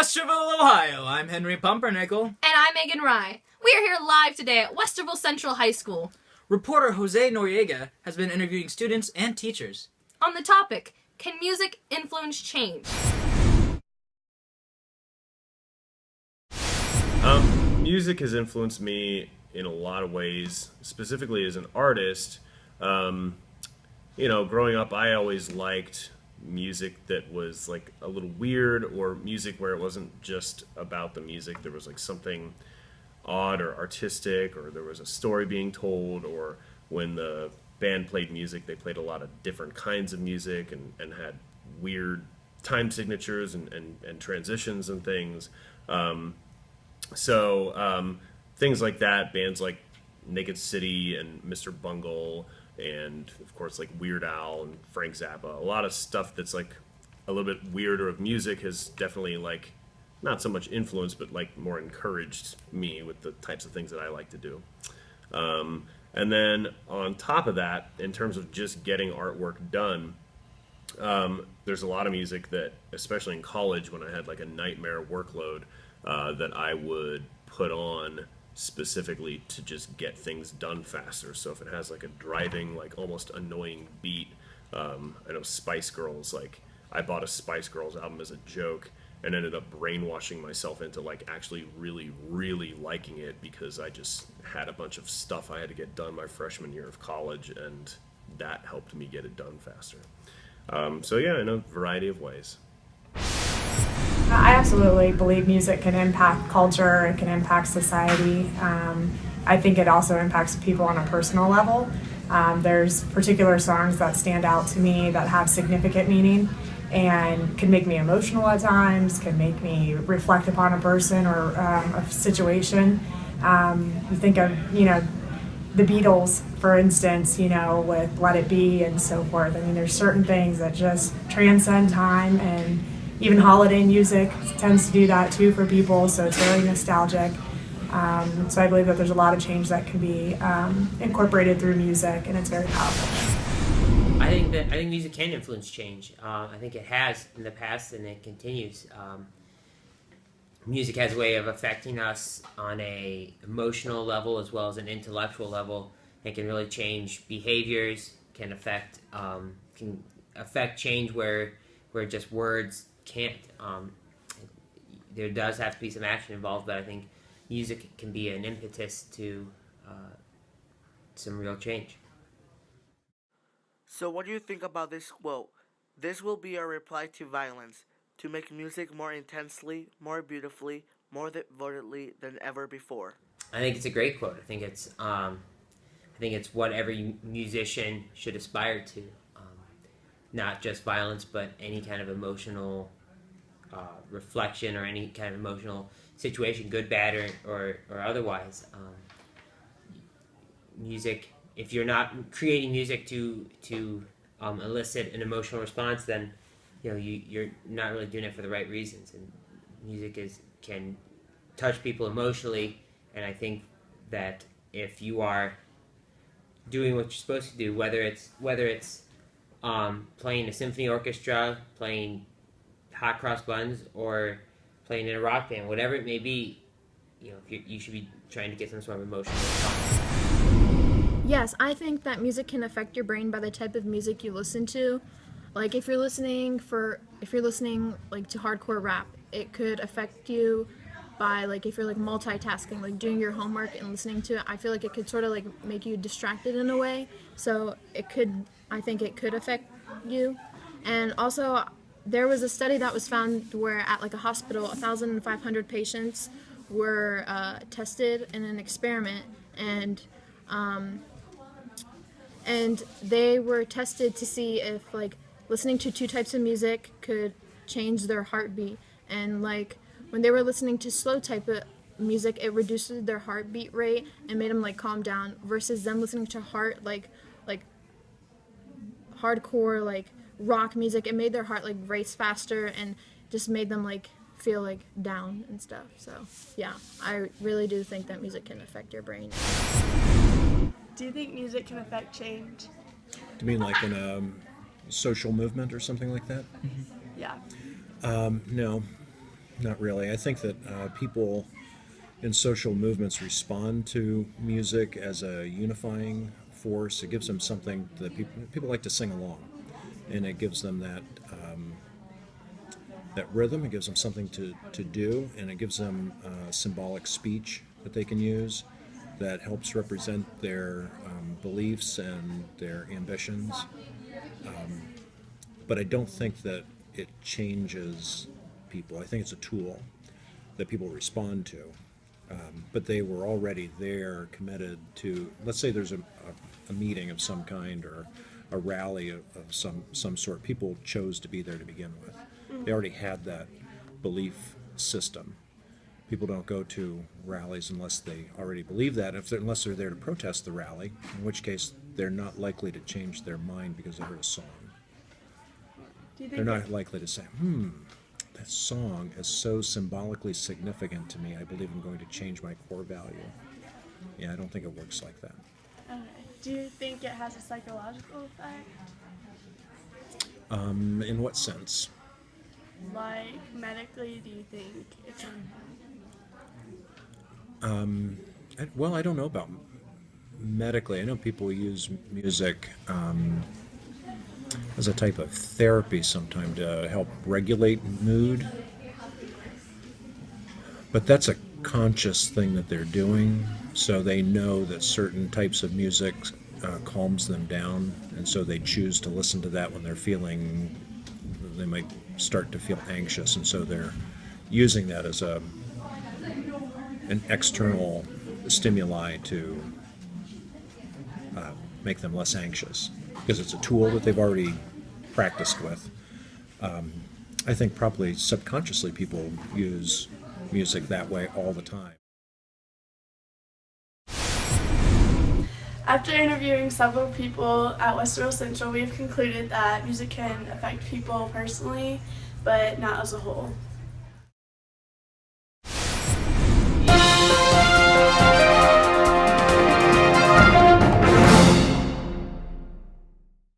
Westerville, Ohio. I'm Henry Pumpernickel. And I'm Megan Rye. We are here live today at Westerville Central High School. Reporter Jose Noriega has been interviewing students and teachers. On the topic, can music influence change? Music has influenced me in a lot of ways, specifically as an artist. Growing up, I always liked music that was like a little weird, or music where it wasn't just about the music. There was like something odd or artistic, or there was a story being told, or when the band played music, they played a lot of different kinds of music and had weird time signatures and transitions and things. Things like that, bands like Naked City and Mr. Bungle, and of course like Weird Al and Frank Zappa. A lot of stuff that's like a little bit weirder of music has definitely like not so much influenced, but like more encouraged me with the types of things that I like to do. And then on top of that, in terms of just getting artwork done, there's a lot of music that, especially in college when I had like a nightmare workload, that I would put on specifically to just get things done faster. So if it has like a driving, like almost annoying beat, I know Spice Girls, like I bought a Spice Girls album as a joke and ended up brainwashing myself into like actually really, really liking it because I just had a bunch of stuff I had to get done my freshman year of college, and that helped me get it done faster. In a variety of ways. I absolutely believe music can impact culture, it can impact society. I think it also impacts people on a personal level. There's particular songs that stand out to me that have significant meaning and can make me emotional at times, can make me reflect upon a person or a situation. You think of, the Beatles, for instance, with Let It Be and so forth. I mean, there's certain things that just transcend time, and even holiday music tends to do that too for people, so it's very nostalgic. So I believe that there's a lot of change that can be incorporated through music, and it's very powerful. I think music can influence change. I think it has in the past, and it continues. Music has a way of affecting us on a emotional level as well as an intellectual level. It can really change behaviors. Can affect change where just words can't. There does have to be some action involved, but I think music can be an impetus to some real change. So what do you think about this quote? This will be a reply to violence, to make music more intensely, more beautifully, more devotedly than ever before. I think it's a great quote. I think it's what every musician should aspire to. Not just violence, but any kind of emotional reflection or any kind of emotional situation, good, bad, or otherwise. Music, if you're not creating music to elicit an emotional response, then you're not really doing it for the right reasons. And music can touch people emotionally, and I think that if you are doing what you're supposed to do, whether it's playing a symphony orchestra, playing hot cross buns, or playing in a rock band, whatever it may be, you should be trying to get some sort of emotional response. Yes, I think that music can affect your brain by the type of music you listen to. Like if you're listening like to hardcore rap, it could affect you by like if you're like multitasking, like doing your homework and listening to it. I feel like it could sort of like make you distracted in a way. So I think it could affect you. And also there was a study that was found where at like a hospital, 1,500 patients were tested in an experiment, and they were tested to see if like listening to two types of music could change their heartbeat. And like when they were listening to slow type of music, it reduced their heartbeat rate and made them like calm down, versus them listening to like hardcore like rock music, it made their heart like race faster and just made them like feel like down and stuff. So yeah, I really do think that music can affect your brain. Do you think music can affect change? Do you mean like in a social movement or something like that? Yeah. No. Not really. I think that people in social movements respond to music as a unifying force. It gives them something that people like to sing along, and it gives them that rhythm. It gives them something to do, and it gives them symbolic speech that they can use that helps represent their beliefs and their ambitions. But I don't think that it changes people. I think it's a tool that people respond to. But they were already there, committed to. Let's say there's a meeting of some kind or a rally of some sort. People chose to be there to begin with. They already had that belief system. People don't go to rallies unless they already believe that. Unless they're there to protest the rally, in which case they're not likely to change their mind because they heard a song. They're not likely to say, that song is so symbolically significant to me, I believe I'm going to change my core value. Yeah, I don't think it works like that. Okay. Do you think it has a psychological effect? In what sense? Like medically, do you think it can? Well, I don't know about medically. I know people use music as a type of therapy sometimes to help regulate mood. But that's a conscious thing that they're doing, so they know that certain types of music calms them down, and so they choose to listen to that when they might start to feel anxious, and so they're using that as an external stimuli to make them less anxious, because it's a tool that they've already practiced with. I think probably subconsciously people use music that way all the time. After interviewing several people at Westerville Central, we have concluded that music can affect people personally, but not as a whole.